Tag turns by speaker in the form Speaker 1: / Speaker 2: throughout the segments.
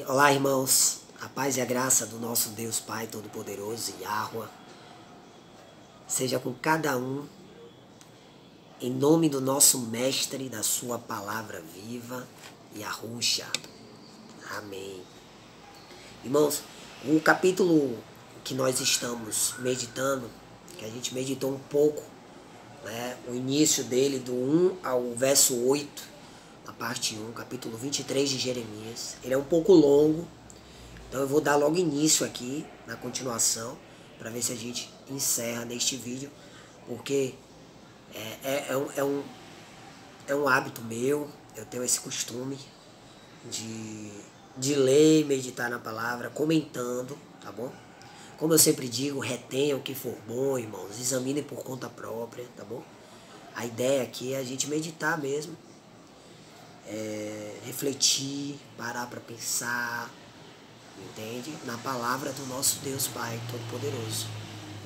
Speaker 1: Olá, irmãos, a paz e a graça do nosso Deus Pai Todo-Poderoso, Yahweh, seja com cada um, em nome do nosso Mestre, da sua palavra viva, Yahushua. Amém. Irmãos, o capítulo que nós estamos meditando, que a gente meditou um pouco, né, o início dele do 1 ao verso 8, a parte 1, capítulo 23 de Jeremias. Ele é um pouco longo, então eu vou dar logo início aqui, na continuação, para ver se a gente encerra neste vídeo, porque é um hábito meu, eu tenho esse costume de ler e meditar na palavra, comentando, tá bom? Como eu sempre digo, retenham o que for bom, irmãos, examinem por conta própria, tá bom? A ideia aqui é a gente meditar mesmo, refletir, parar para pensar, entende? Na palavra do nosso Deus Pai Todo-Poderoso,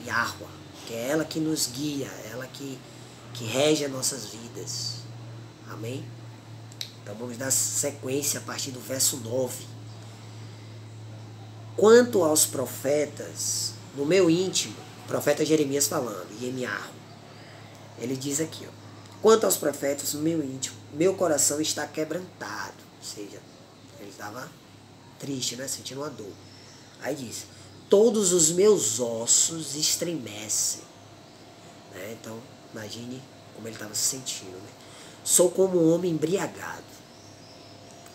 Speaker 1: Yahweh, que é ela que nos guia, ela que rege as nossas vidas. Amém? Então vamos dar sequência a partir do verso 9. Quanto aos profetas, no meu íntimo, profeta Jeremias falando, Yemiarro, ele diz aqui, ó, quanto aos profetas, no meu íntimo, meu coração está quebrantado. Ou seja, ele estava triste, né? Sentindo uma dor. Aí diz, todos os meus ossos estremecem. Né? Então, imagine como ele estava se sentindo. Né? Sou como um homem embriagado,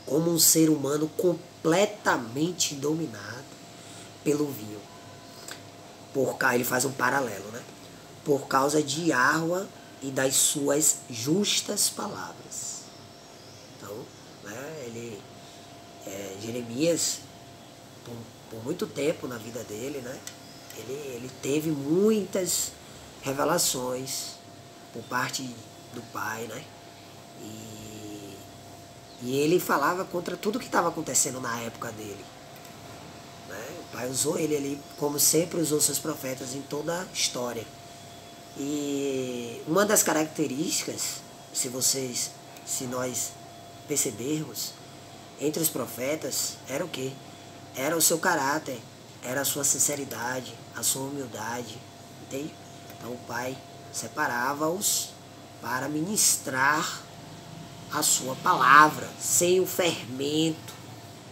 Speaker 1: como um ser humano completamente dominado pelo vinho. Ele faz um paralelo, né? Por causa de Yahweh e das suas justas palavras. Então, né, Jeremias, por muito tempo na vida dele, né, ele teve muitas revelações por parte do Pai, né, e ele falava contra tudo que estava acontecendo na época dele. Né, o Pai usou ele ali, como sempre usou seus profetas em toda a história. E uma das características, se nós percebermos, entre os profetas, era o quê? Era o seu caráter, era a sua sinceridade, a sua humildade, entende? Então o Pai separava-os para ministrar a sua palavra, sem o fermento,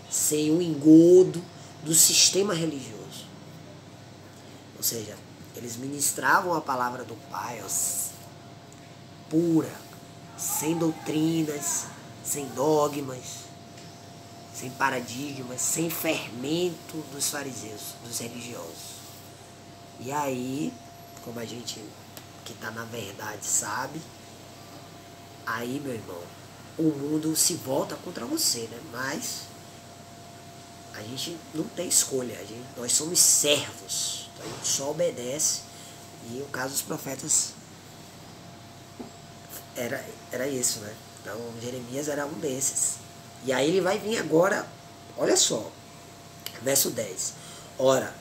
Speaker 1: sem o engodo do sistema religioso. Ou seja, eles ministravam a palavra do Pai, pura, sem doutrinas, sem dogmas, sem paradigmas, sem fermento dos fariseus, dos religiosos. E aí, como a gente que está na verdade sabe, aí, meu irmão, o mundo se volta contra você, né? Mas a gente não tem escolha, nós somos servos. A gente só obedece, e o caso dos profetas era isso, né? Então Jeremias era um desses. E aí ele vai vir agora, olha só, verso 10. Ora,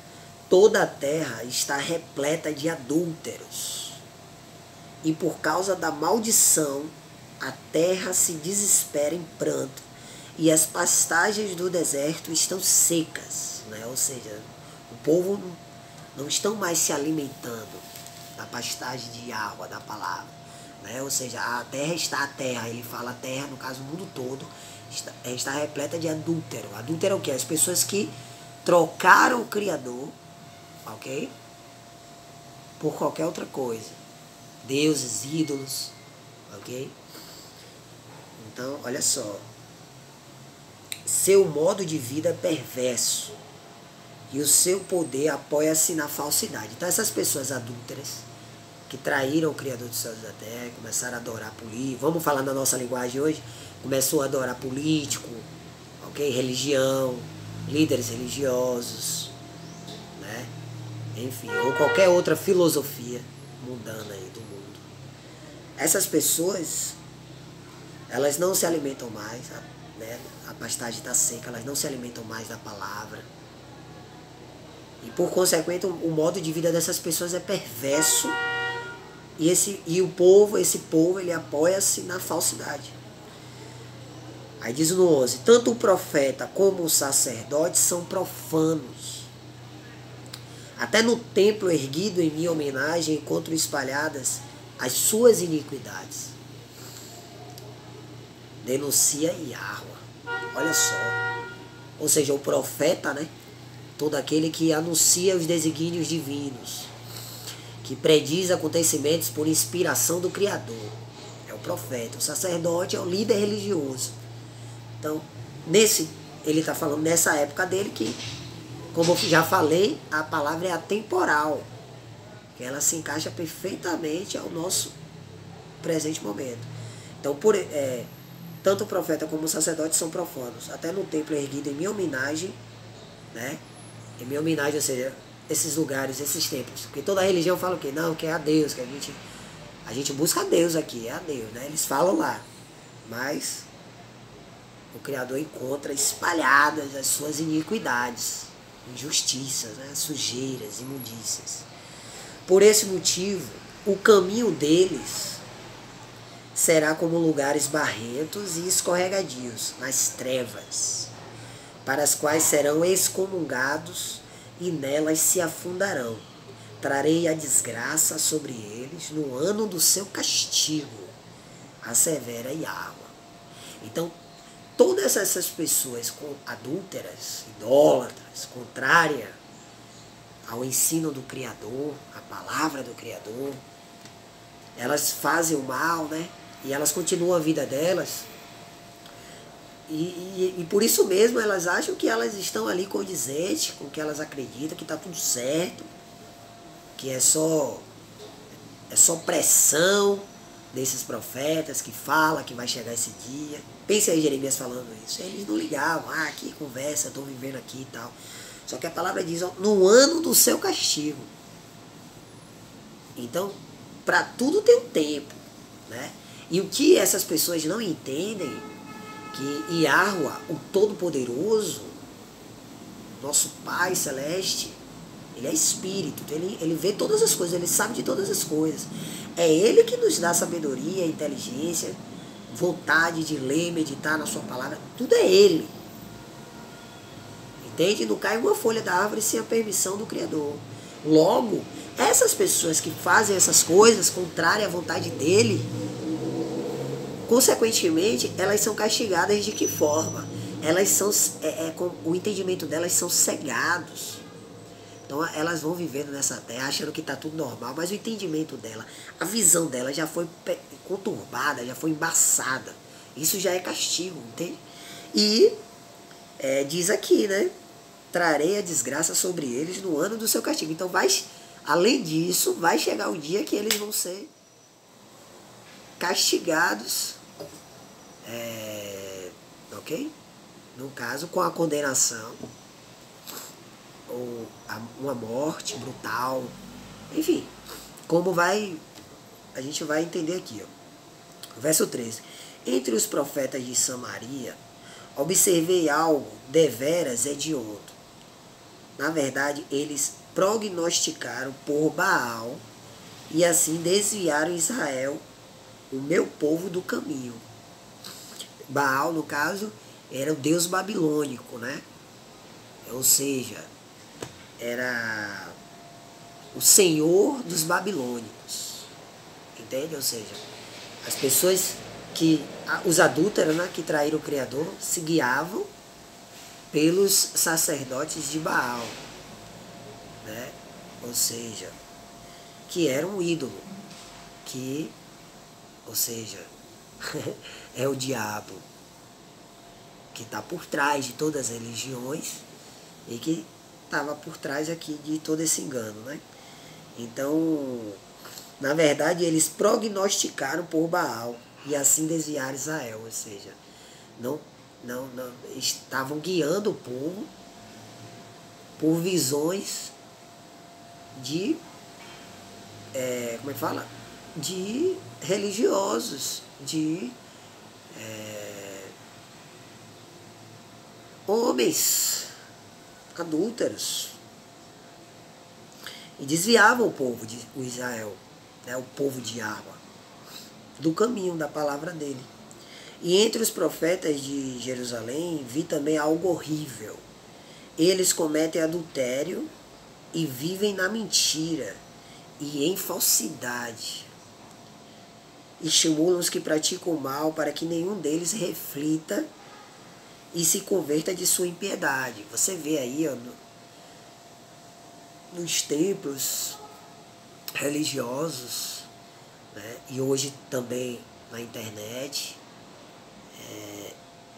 Speaker 1: toda a terra está repleta de adúlteros, e por causa da maldição, a terra se desespera em pranto, e as pastagens do deserto estão secas, né? Ou seja, o povo não estão mais se alimentando da pastagem de água, da palavra. Né? Ou seja, a terra, ele fala a terra, no caso o mundo todo, está repleta de adúltero. Adúltero é o quê? As pessoas que trocaram o Criador, ok? Por qualquer outra coisa. Deuses, ídolos, ok? Então, olha só. Seu modo de vida é perverso, e o seu poder apoia-se na falsidade. Então essas pessoas adúlteras, que traíram o Criador dos céus e da terra, começaram a adorar político, vamos falar na nossa linguagem hoje, começou a adorar político, ok? Religião, líderes religiosos, né? Enfim, ou qualquer outra filosofia mundana aí do mundo. Essas pessoas, elas não se alimentam mais, né? A pastagem está seca, elas não se alimentam mais da palavra. E por consequente, o modo de vida dessas pessoas é perverso. E esse povo, ele apoia-se na falsidade. Aí diz no 11, tanto o profeta como o sacerdote são profanos. Até no templo erguido em minha homenagem encontro espalhadas as suas iniquidades. Denuncia Yahweh. Olha só. Ou seja, o profeta, né? Todo aquele que anuncia os desígnios divinos, que prediz acontecimentos por inspiração do Criador. É o profeta. O sacerdote é o líder religioso. Então, ele está falando nessa época dele que, como eu já falei, a palavra é atemporal. Ela se encaixa perfeitamente ao nosso presente momento. Então, tanto o profeta como o sacerdote são profanos. Até no templo erguido em minha homenagem, né? Em minha homenagem, ou seja, esses lugares, esses templos. Porque toda religião fala o quê? Não, que é a Deus, que a gente busca a Deus aqui, é a Deus, né? Eles falam lá. Mas o Criador encontra espalhadas as suas iniquidades, injustiças, né? Sujeiras, imundícias. Por esse motivo, o caminho deles será como lugares barrentos e escorregadios, nas trevas, para as quais serão excomungados e nelas se afundarão. Trarei a desgraça sobre eles no ano do seu castigo, assevera Yahweh. Então, todas essas pessoas adúlteras, idólatras, contrárias ao ensino do Criador, à palavra do Criador, elas fazem o mal, né? E elas continuam a vida delas. E por isso mesmo elas acham que elas estão ali condizentes com o que elas acreditam, que está tudo certo, que é só pressão desses profetas que fala que vai chegar esse dia. Pense aí Jeremias falando isso. Eles não ligavam, que conversa, estou vivendo aqui e tal. Só que a palavra diz, no ano do seu castigo. Então, para tudo tem um tempo, né? E o que essas pessoas não entendem, que Yahweh, o Todo-Poderoso, nosso Pai Celeste, ele é Espírito, ele vê todas as coisas, ele sabe de todas as coisas. É Ele que nos dá sabedoria, inteligência, vontade de ler, meditar na sua palavra, tudo é Ele. Entende? Não cai uma folha da árvore sem a permissão do Criador. Logo, essas pessoas que fazem essas coisas contrárias à vontade dele, consequentemente, elas são castigadas de que forma? Elas são, com o entendimento delas são cegados. Então elas vão vivendo nessa terra achando que está tudo normal, mas o entendimento dela, a visão dela já foi conturbada, já foi embaçada. Isso já é castigo, entende? E diz aqui, né? Trarei a desgraça sobre eles no ano do seu castigo. Então, além disso, vai chegar o dia que eles vão ser castigados, ok? No caso, com a condenação, ou uma morte brutal, enfim, a gente vai entender aqui, ó. Verso 13. Entre os profetas de Samaria, observei algo deveras hediondo. Na verdade, eles prognosticaram por Baal e assim desviaram Israel, o meu povo, do caminho. Baal, no caso, era o deus babilônico, né? Ou seja, era o senhor dos babilônicos. Entende? Ou seja, as pessoas os adúlteros, né, que traíram o Criador, se guiavam pelos sacerdotes de Baal, né? Ou seja, que era um ídolo, ou seja, é o diabo que está por trás de todas as religiões e que estava por trás aqui de todo esse engano, né? Então, na verdade, eles prognosticaram por Baal e assim desviaram Israel, ou seja, não estavam guiando o povo por visões de, como é que fala? De religiosos, de homens adúlteros, e desviavam o povo de Israel, né, o povo de Yahweh, do caminho da palavra dele. E entre os profetas de Jerusalém vi também algo horrível. Eles cometem adultério e vivem na mentira e em falsidade. Estimulam os que praticam o mal para que nenhum deles reflita e se converta de sua impiedade. Você vê aí, ó, nos templos religiosos, né, e hoje também na internet,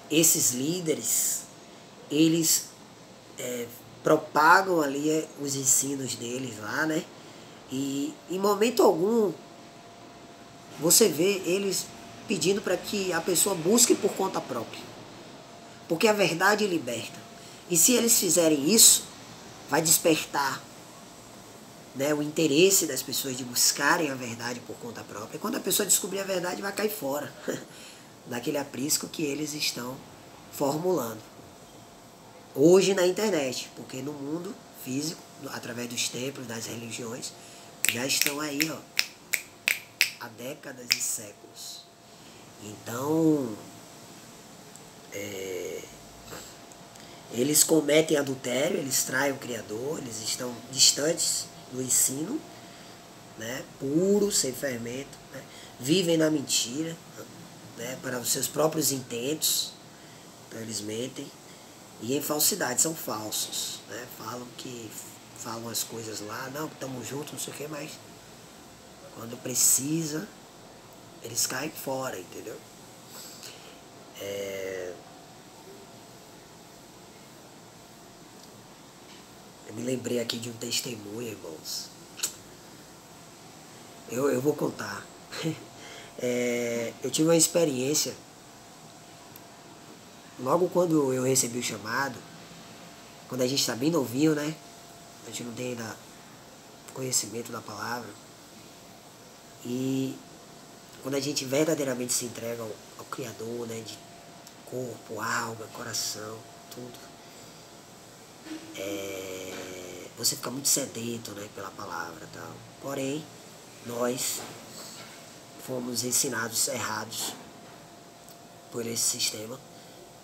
Speaker 1: esses líderes, eles propagam ali os ensinos deles lá, né? E em momento algum você vê eles pedindo para que a pessoa busque por conta própria. Porque a verdade liberta. E se eles fizerem isso, vai despertar, né, o interesse das pessoas de buscarem a verdade por conta própria. E quando a pessoa descobrir a verdade, vai cair fora daquele aprisco que eles estão formulando. Hoje na internet, porque no mundo físico, através dos templos, das religiões, já estão aí, ó, há décadas e séculos. Então, eles cometem adultério, eles traem o Criador, eles estão distantes do ensino, né, puro, sem fermento, né, vivem na mentira, né, para os seus próprios intentos, então eles mentem, e em falsidade, são falsos, né, falam as coisas lá, não, estamos juntos, não sei o que, mas quando precisa, eles caem fora, entendeu? Eu me lembrei aqui de um testemunho, irmãos. Eu vou contar. Eu tive uma experiência, logo quando eu recebi o chamado, quando a gente está bem novinho, né? A gente não tem ainda conhecimento da palavra. E quando a gente verdadeiramente se entrega ao Criador, né, de corpo, alma, coração, tudo, você fica muito sedento, né, pela palavra e tal. Porém, nós fomos ensinados errados por esse sistema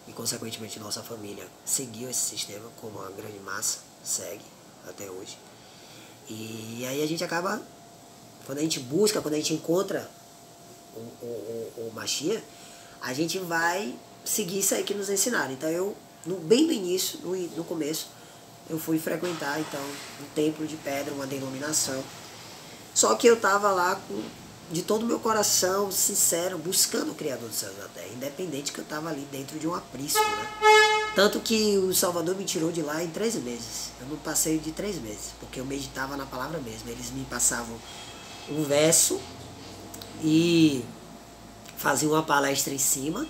Speaker 1: e, consequentemente, nossa família seguiu esse sistema, como a grande massa segue até hoje. E aí a gente acaba, quando a gente busca, quando a gente encontra o Mashiach, a gente vai seguir isso aí que nos ensinaram. Então eu, bem no início, no começo, eu fui frequentar então um templo de pedra, uma denominação. Só que eu estava lá de todo o meu coração, sincero, buscando o Criador dos céus e da terra, independente que eu estava ali dentro de um aprisco, né? Tanto que o Salvador me tirou de lá em 3 meses. Eu não passei de 3 meses, porque eu meditava na palavra mesmo. Eles me passavam um verso e faziam uma palestra em cima,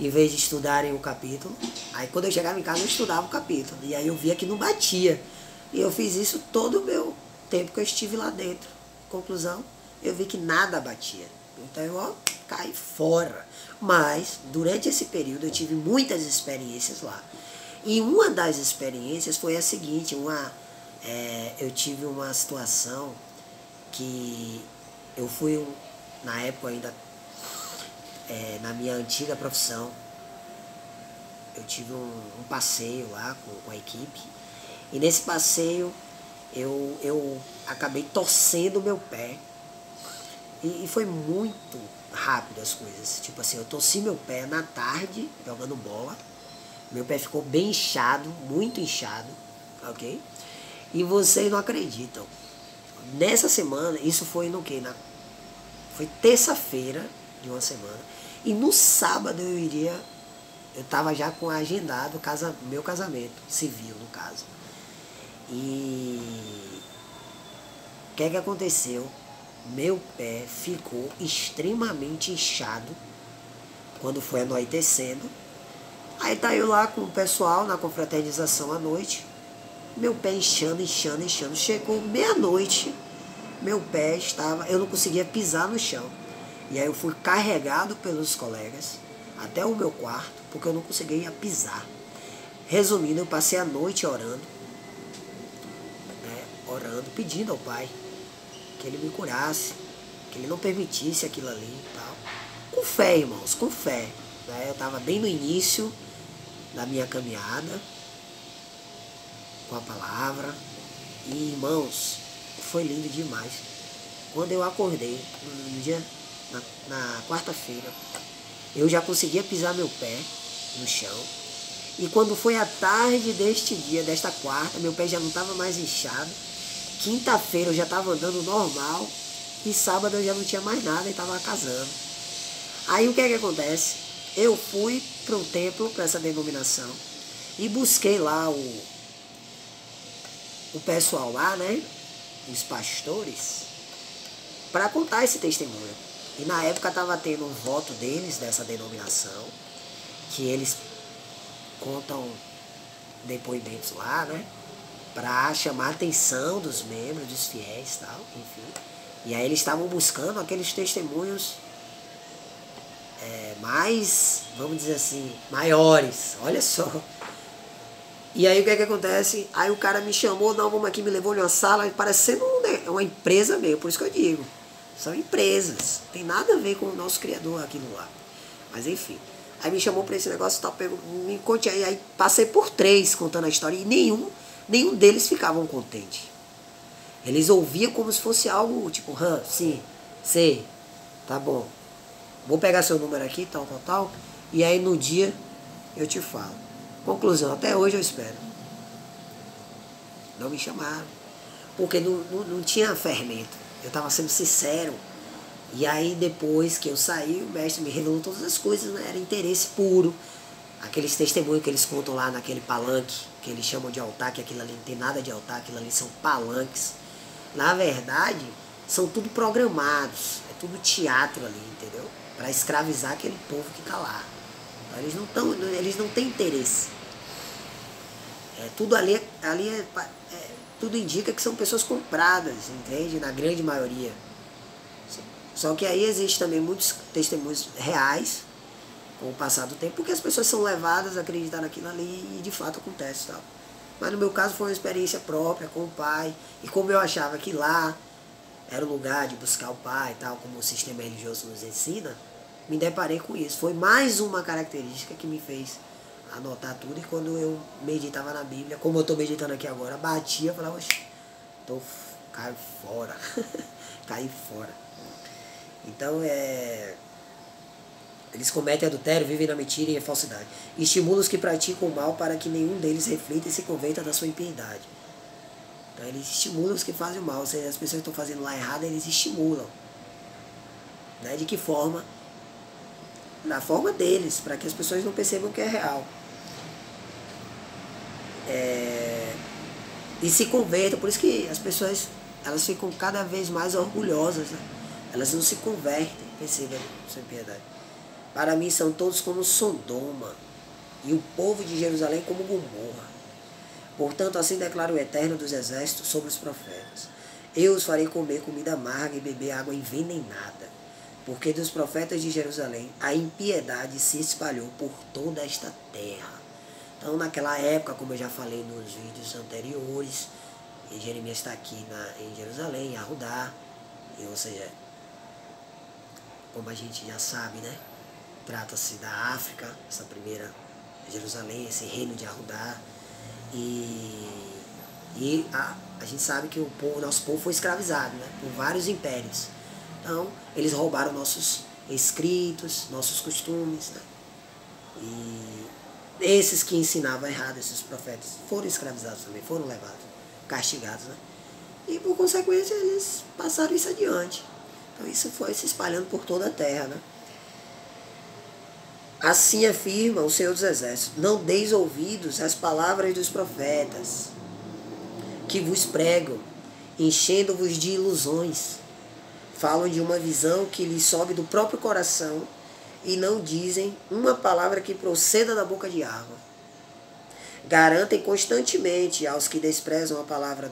Speaker 1: em vez de estudarem o capítulo. Aí quando eu chegava em casa eu estudava o capítulo, e aí eu via que não batia. E eu fiz isso todo o meu tempo que eu estive lá dentro. Conclusão, eu vi que nada batia. Então eu caí fora. Mas durante esse período eu tive muitas experiências lá. E uma das experiências foi a seguinte, eu tive uma situação que eu fui, na época ainda, na minha antiga profissão, eu tive um passeio lá com a equipe, e nesse passeio eu acabei torcendo o meu pé, e foi muito rápido as coisas. Tipo assim, eu torci meu pé na tarde, jogando bola, meu pé ficou bem inchado, muito inchado, ok? E vocês não acreditam, nessa semana, isso foi no quê? Foi terça-feira de uma semana, e no sábado eu estava já com agendado meu casamento civil, no caso. E o que aconteceu? Meu pé ficou extremamente inchado quando foi anoitecendo. Aí tá eu lá com o pessoal na confraternização à noite, meu pé inchando. Chegou meia-noite, meu pé estava, eu não conseguia pisar no chão. E aí eu fui carregado pelos colegas até o meu quarto, porque eu não conseguia pisar. Resumindo, eu passei a noite orando, pedindo ao Pai que Ele me curasse, que Ele não permitisse aquilo ali e tal. com fé, irmãos, com fé. Né? Eu estava bem no início da minha caminhada com a palavra. E, irmãos, foi lindo demais. Quando eu acordei, no dia, na quarta-feira, eu já conseguia pisar meu pé no chão. E quando foi a tarde deste dia, desta quarta, meu pé já não estava mais inchado. Quinta-feira eu já estava andando normal. E sábado eu já não tinha mais nada e estava casando. Aí o que é que acontece? Eu fui para um templo, para essa denominação, e busquei lá o pessoal lá, né? Os pastores, para contar esse testemunho. E na época estava tendo um voto deles, dessa denominação, que eles contam depoimentos lá, né? Para chamar a atenção dos membros, dos fiéis e tal, enfim. E aí eles estavam buscando aqueles testemunhos mais, vamos dizer assim, maiores. Olha só. E aí o que é que acontece? Aí o cara me chamou, não, vamos aqui, me levou numa sala, parecendo uma empresa mesmo, por isso que eu digo. São empresas, não tem nada a ver com o nosso criador aquilo lá. Mas enfim. Aí me chamou para esse negócio e tal, me conte aí. Aí passei por 3 contando a história e nenhum deles ficavam contentes. Eles ouviam como se fosse algo tipo, sim, sei, tá bom. Vou pegar seu número aqui, tal. E aí no dia eu te falo. Conclusão, até hoje eu espero. Não me chamaram. Porque não tinha fermento. Eu estava sendo sincero. E aí depois que eu saí, o mestre me revelou todas as coisas, né? Era interesse puro. Aqueles testemunhos que eles contam lá naquele palanque, que eles chamam de altar, que aquilo ali não tem nada de altar, aquilo ali são palanques. Na verdade, são tudo programados. É tudo teatro ali, entendeu? Para escravizar aquele povo que está lá. Então, eles não têm interesse. Tudo ali tudo indica que são pessoas compradas, entende? Na grande maioria. Só que aí existe também muitos testemunhos reais, com o passar do tempo, porque as pessoas são levadas a acreditar naquilo ali e de fato acontece, tal. Mas no meu caso foi uma experiência própria com o pai, e como eu achava que lá era o lugar de buscar o pai, tal, como o sistema religioso nos ensina, me deparei com isso. Foi mais uma característica que me fez anotar tudo, e quando eu meditava na Bíblia, como eu estou meditando aqui agora, batia e falava, oxe, caio fora, caí fora. Então, eles cometem adultério, vivem na mentira e a falsidade. Estimulam os que praticam o mal para que nenhum deles reflita e se converta da sua impiedade. Então, eles estimulam os que fazem o mal. Ou seja, as pessoas que estão fazendo lá errado, eles estimulam. Né? De que forma? Na forma deles, para que as pessoas não percebam que é real. E se convertam. Por isso que as pessoas, elas ficam cada vez mais orgulhosas, né? Elas não se convertem, percebam sua impiedade. Para mim são todos como Sodoma, e o povo de Jerusalém como Gomorra. Portanto, assim declara o Eterno dos Exércitos sobre os profetas. Eu os farei comer comida amarga e beber água envenenada, porque dos profetas de Jerusalém a impiedade se espalhou por toda esta terra. Então, naquela época, como eu já falei nos vídeos anteriores, Jeremias está aqui em Jerusalém, em Arudá, ou seja, como a gente já sabe, né? Trata-se da África, essa primeira Jerusalém, esse reino de Arudá. E a gente sabe que o nosso povo foi escravizado, né? Por vários impérios. Então, eles roubaram nossos escritos, nossos costumes, né? E esses que ensinavam errado, esses profetas, foram escravizados também, foram levados, castigados, né? E por consequência eles passaram isso adiante. Então isso foi se espalhando por toda a terra, né? Assim afirma o Senhor dos Exércitos: não deis ouvidos às palavras dos profetas, que vos pregam, enchendo-vos de ilusões. Falam de uma visão que lhes sobe do próprio coração e não dizem uma palavra que proceda da boca de árvore. Garantem constantemente aos que desprezam a palavra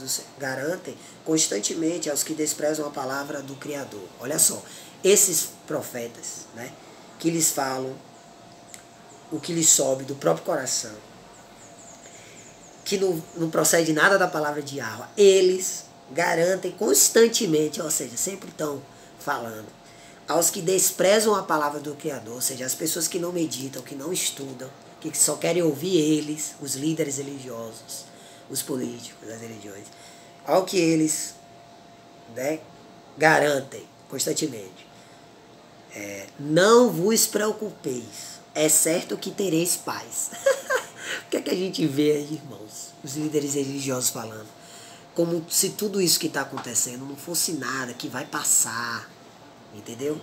Speaker 1: do Criador. Olha só, esses profetas, né, que lhes falam o que lhes sobe do próprio coração, que não procede nada da palavra de Yahweh, eles garantem constantemente, ou seja, sempre estão falando, aos que desprezam a palavra do Criador, ou seja, as pessoas que não meditam, que não estudam, que só querem ouvir eles, os líderes religiosos, os políticos das religiões, ao que eles, né, garantem constantemente. Não vos preocupeis, é certo que tereis paz. O que é que a gente vê aí, irmãos? Os líderes religiosos falando. Como se tudo isso que está acontecendo não fosse nada, que vai passar. Entendeu?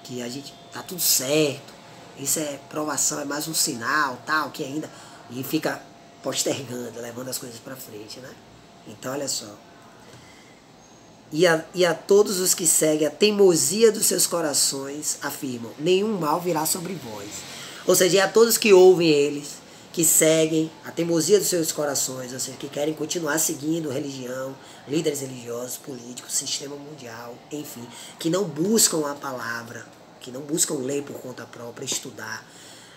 Speaker 1: Que a gente tá tudo certo. Isso é provação, é mais um sinal, tal, que ainda. E fica postergando, levando as coisas para frente, né? Então, olha só. E a todos os que seguem a teimosia dos seus corações, afirmam, nenhum mal virá sobre vós. Ou seja, e a todos que ouvem eles, que seguem a teimosia dos seus corações, ou seja, que querem continuar seguindo religião, líderes religiosos, políticos, sistema mundial, enfim, que não buscam a palavra, que não buscam ler por conta própria, estudar.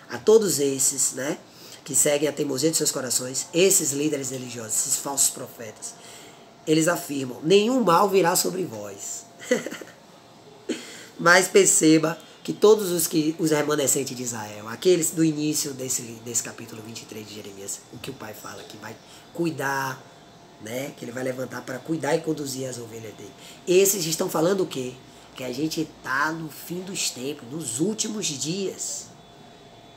Speaker 1: A todos esses, né, que seguem a teimosia dos seus corações, esses líderes religiosos, esses falsos profetas, eles afirmam, nenhum mal virá sobre vós. Mas perceba que todos os remanescentes de Israel, aqueles do início desse capítulo 23 de Jeremias, o que o pai fala, que vai cuidar, né, que ele vai levantar para cuidar e conduzir as ovelhas dele. Esses estão falando o quê? Que a gente está no fim dos tempos, nos últimos dias.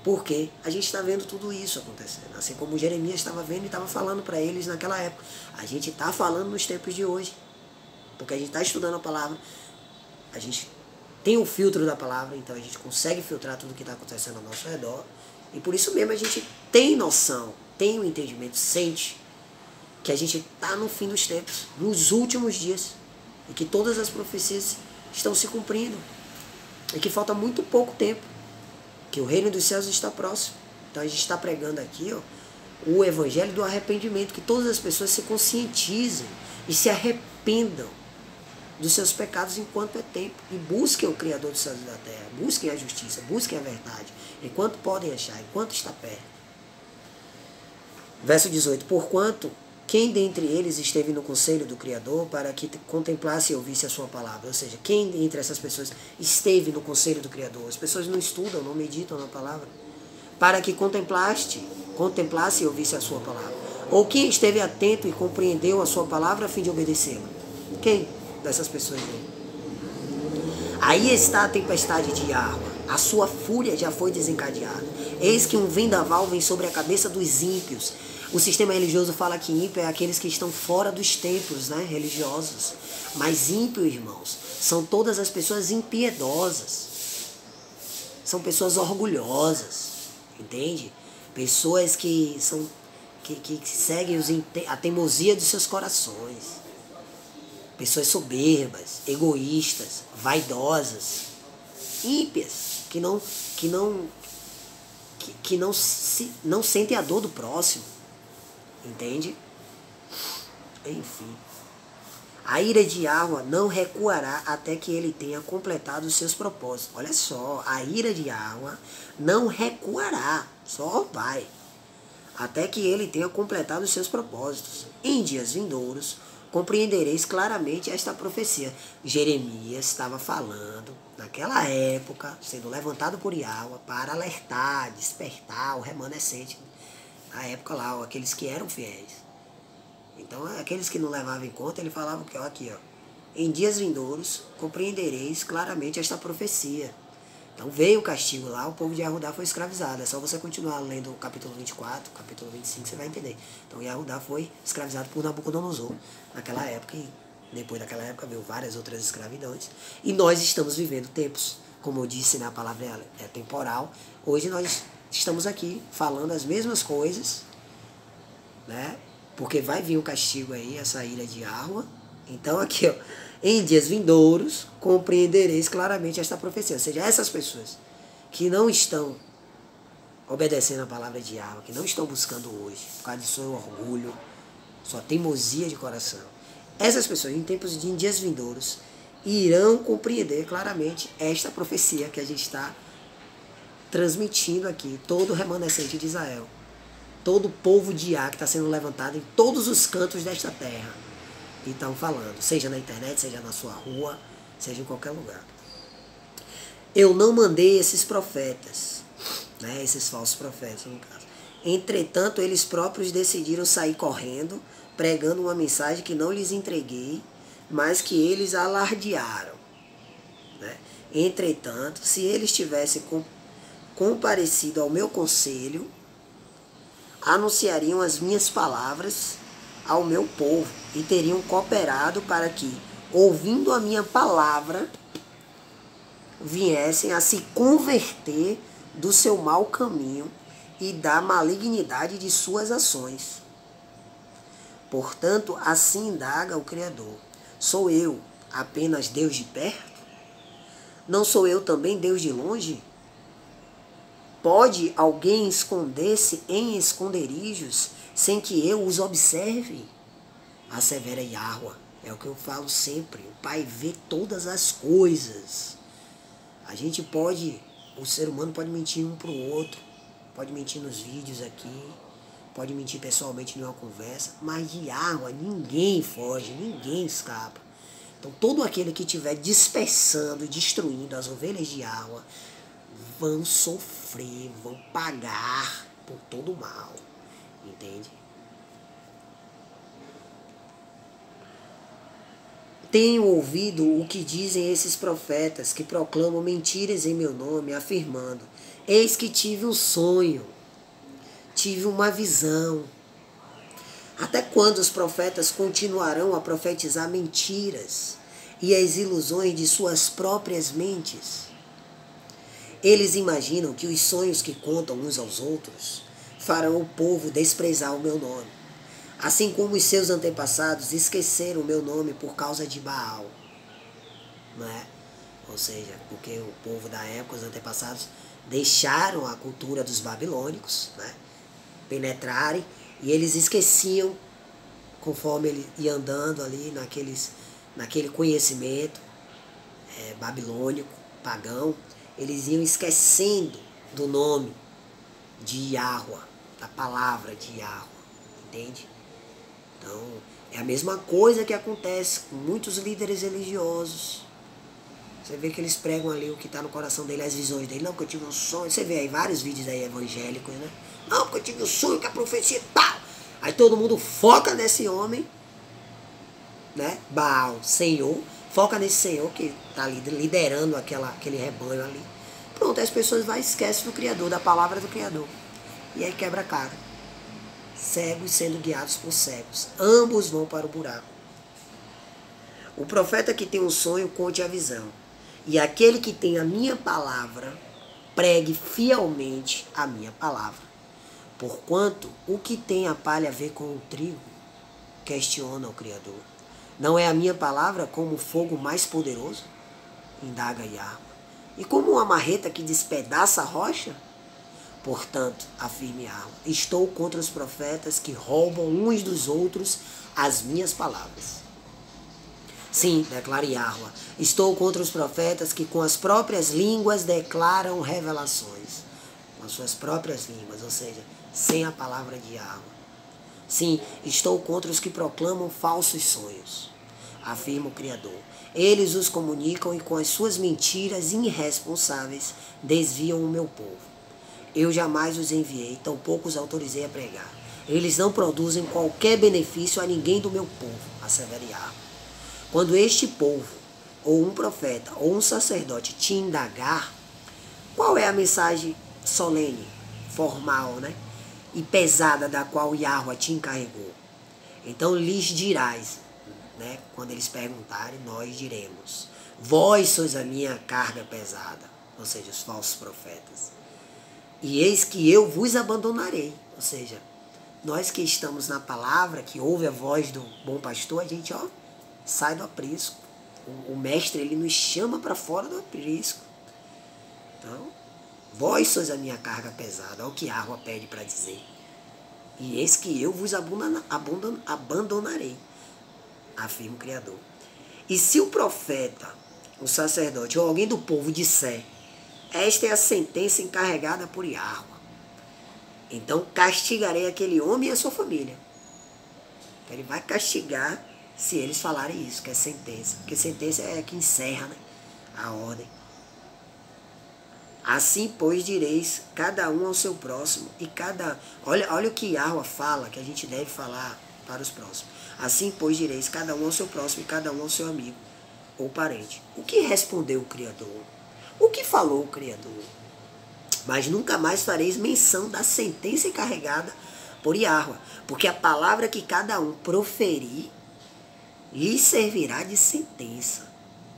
Speaker 1: Porque a gente está vendo tudo isso acontecendo. Assim como Jeremias estava vendo e estava falando para eles naquela época. A gente está falando nos tempos de hoje. Porque a gente está estudando a palavra. A gente tem o filtro da palavra. Então a gente consegue filtrar tudo que está acontecendo ao nosso redor. E por isso mesmo a gente tem noção, tem o entendimento, sente que a gente está no fim dos tempos, nos últimos dias. E que todas as profecias estão se cumprindo. E que falta muito pouco tempo. Que o reino dos céus está próximo. Então a gente está pregando aqui, ó, o evangelho do arrependimento, que todas as pessoas se conscientizem e se arrependam dos seus pecados enquanto é tempo. E busquem o Criador dos céus e da terra, busquem a justiça, busquem a verdade, enquanto podem achar, enquanto está perto. Verso 18, porquanto quem dentre eles esteve no conselho do Criador para que contemplasse e ouvisse a sua palavra? Ou seja, quem entre essas pessoas esteve no conselho do Criador? As pessoas não estudam, não meditam na palavra. Para que contemplasse e ouvisse a sua palavra. Ou quem esteve atento e compreendeu a sua palavra a fim de obedecê-la? Quem dessas pessoas aí? Aí está a tempestade de Yahweh. A sua fúria já foi desencadeada. Eis que um vendaval vem sobre a cabeça dos ímpios. O sistema religioso fala que ímpio é aqueles que estão fora dos templos, né, religiosos. Mas ímpio, irmãos, são todas as pessoas impiedosas. São pessoas orgulhosas, entende? Pessoas que seguem a teimosia dos seus corações. Pessoas soberbas, egoístas, vaidosas, ímpias, que não sentem a dor do próximo. Entende? Enfim. A ira de Yahweh não recuará até que ele tenha completado os seus propósitos. Olha só, a ira de Yahweh não recuará, só vai. Até que ele tenha completado os seus propósitos. Em dias vindouros, compreendereis claramente esta profecia. Jeremias estava falando, naquela época, sendo levantado por Yahweh para alertar, despertar o remanescente. Na época lá, aqueles que eram fiéis. Então, aqueles que não levavam em conta, ele falava que, ó, aqui, ó, em dias vindouros compreendereis claramente esta profecia. Então veio o castigo lá, o povo de Yahudá foi escravizado. É só você continuar lendo o capítulo 24, capítulo 25, você vai entender. Então Yahudá foi escravizado por Nabucodonosor naquela época, e depois daquela época veio várias outras escravidões. E nós estamos vivendo tempos, como eu disse, né, a palavra é temporal. Hoje nós estamos aqui falando as mesmas coisas, né? Porque vai vir o castigo aí, essa ira de Yahweh. Então aqui, ó, em dias vindouros compreendereis claramente esta profecia. Ou seja, essas pessoas que não estão obedecendo a palavra de Yahweh, que não estão buscando hoje, por causa do seu orgulho, sua teimosia de coração, essas pessoas, em dias vindouros, irão compreender claramente esta profecia que a gente está transmitindo aqui, todo o remanescente de Israel, todo o povo de Yah que está sendo levantado em todos os cantos desta terra, e estão falando, seja na internet, seja na sua rua, seja em qualquer lugar. eu não mandei esses profetas, né, esses falsos profetas no caso. Entretanto, eles próprios decidiram sair correndo, pregando uma mensagem que não lhes entreguei, mas que eles alardearam. Né? Entretanto, se eles tivessem comparecido ao meu conselho, anunciariam as minhas palavras ao meu povo e teriam cooperado para que, ouvindo a minha palavra, viessem a se converter do seu mau caminho e da malignidade de suas ações. Portanto, assim indaga o Criador: sou eu apenas Deus de perto? Não sou eu também Deus de longe? Pode alguém esconder-se em esconderijos sem que eu os observe? Assevera Yahweh. É o que eu falo sempre. O Pai vê todas as coisas. A gente pode, o ser humano pode mentir um para o outro, pode mentir nos vídeos aqui, pode mentir pessoalmente em uma conversa, mas de Yahweh ninguém foge, ninguém escapa. Então todo aquele que estiver dispersando e destruindo as ovelhas de Yahweh vão sofrer, vão pagar por todo o mal, entende? Tenho ouvido o que dizem esses profetas que proclamam mentiras em meu nome, afirmando: eis que tive um sonho, tive uma visão. Até quando os profetas continuarão a profetizar mentiras e as ilusões de suas próprias mentes? Eles imaginam que os sonhos que contam uns aos outros farão o povo desprezar o meu nome, assim como os seus antepassados esqueceram o meu nome por causa de Baal. Não é? Ou seja, porque o povo da época, os antepassados, deixaram a cultura dos babilônicos, né, penetrarem, e eles esqueciam, conforme ele ia andando ali naquele conhecimento babilônico, pagão, eles iam esquecendo do nome de Yahweh, da palavra de Yahweh, entende? Então, é a mesma coisa que acontece com muitos líderes religiosos. Você vê que eles pregam ali o que está no coração dele, as visões dele. Não, porque eu tive um sonho. Você vê aí vários vídeos aí evangélicos, né? Não, porque eu tive um sonho que a profecia e tal. Aí todo mundo foca nesse homem, né? Baal, Senhor. Foca nesse Senhor que está liderando aquele rebanho ali. Pronto, as pessoas vão e esquecem do Criador, da palavra do Criador. E aí quebra a cara. Cegos sendo guiados por cegos. Ambos vão para o buraco. O profeta que tem um sonho, conte a visão. E aquele que tem a minha palavra, pregue fielmente a minha palavra. Porquanto, o que tem a palha a ver com o trigo? Questiona o Criador. Não é a minha palavra como o fogo mais poderoso? Indaga Yahweh. E como uma marreta que despedaça a rocha? Portanto, afirme Yahweh, estou contra os profetas que roubam uns dos outros as minhas palavras. Sim, declara Yahweh, estou contra os profetas que com as próprias línguas declaram revelações. Com as suas próprias línguas, ou seja, sem a palavra de Yahweh. Sim, estou contra os que proclamam falsos sonhos. Afirma o Criador. Eles os comunicam e com as suas mentiras irresponsáveis desviam o meu povo. Eu jamais os enviei, tampouco os autorizei a pregar. Eles não produzem qualquer benefício a ninguém do meu povo, assevera Yahweh. Quando este povo, ou um profeta, ou um sacerdote te indagar, qual é a mensagem solene, formal, né, e pesada da qual Yahweh te encarregou? Então lhes dirás, né, quando eles perguntarem, nós diremos: vós sois a minha carga pesada, ou seja, os falsos profetas. E eis que eu vos abandonarei. Ou seja, nós que estamos na palavra, que ouve a voz do bom pastor, a gente sai do aprisco. O mestre, ele nos chama para fora do aprisco. Então, vós sois a minha carga pesada, é o que Yahweh pede para dizer. E eis que eu vos abandonarei, afirma o Criador. E se o profeta, o sacerdote ou alguém do povo disser: esta é a sentença encarregada por Yahweh, então castigarei aquele homem e a sua família. Ele vai castigar se eles falarem isso, que é sentença. Porque sentença é que encerra, né, a ordem. Assim, pois, direis cada um ao seu próximo e cada... Olha o que Yahweh fala, que a gente deve falar para os próximos. Assim, pois, direis cada um ao seu próximo e cada um ao seu amigo ou parente. O que respondeu o Criador? O que falou o Criador? Mas nunca mais fareis menção da sentença encarregada por Yahweh, porque a palavra que cada um proferir lhe servirá de sentença.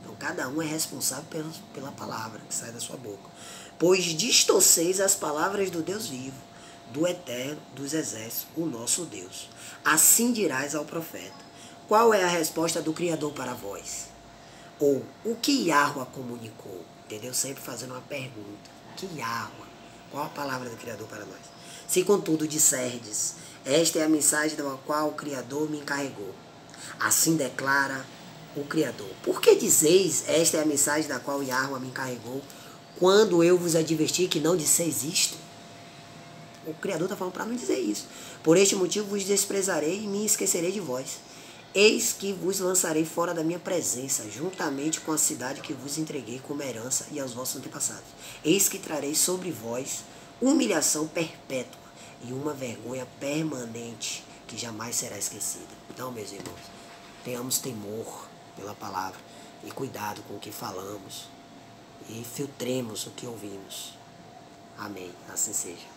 Speaker 1: Então cada um é responsável pela palavra que sai da sua boca. Pois distorceis as palavras do Deus vivo, do eterno dos exércitos, o nosso Deus. Assim dirás ao profeta. Qual é a resposta do Criador para vós? Ou o que Yahweh comunicou? Entendeu? Sempre fazendo uma pergunta. Que Yahweh? Qual a palavra do Criador para nós? Se contudo disserdes, esta é a mensagem da qual o Criador me encarregou. Assim declara o Criador. Por que dizeis, esta é a mensagem da qual Yahweh me encarregou, quando eu vos adverti que não disseis isto? O Criador está falando para não dizer isso. Por este motivo vos desprezarei e me esquecerei de vós. Eis que vos lançarei fora da minha presença, juntamente com a cidade que vos entreguei como herança e aos vossos antepassados. Eis que trarei sobre vós humilhação perpétua e uma vergonha permanente que jamais será esquecida. Então, meus irmãos, tenhamos temor pela palavra e cuidado com o que falamos e filtremos o que ouvimos. Amém. Assim seja.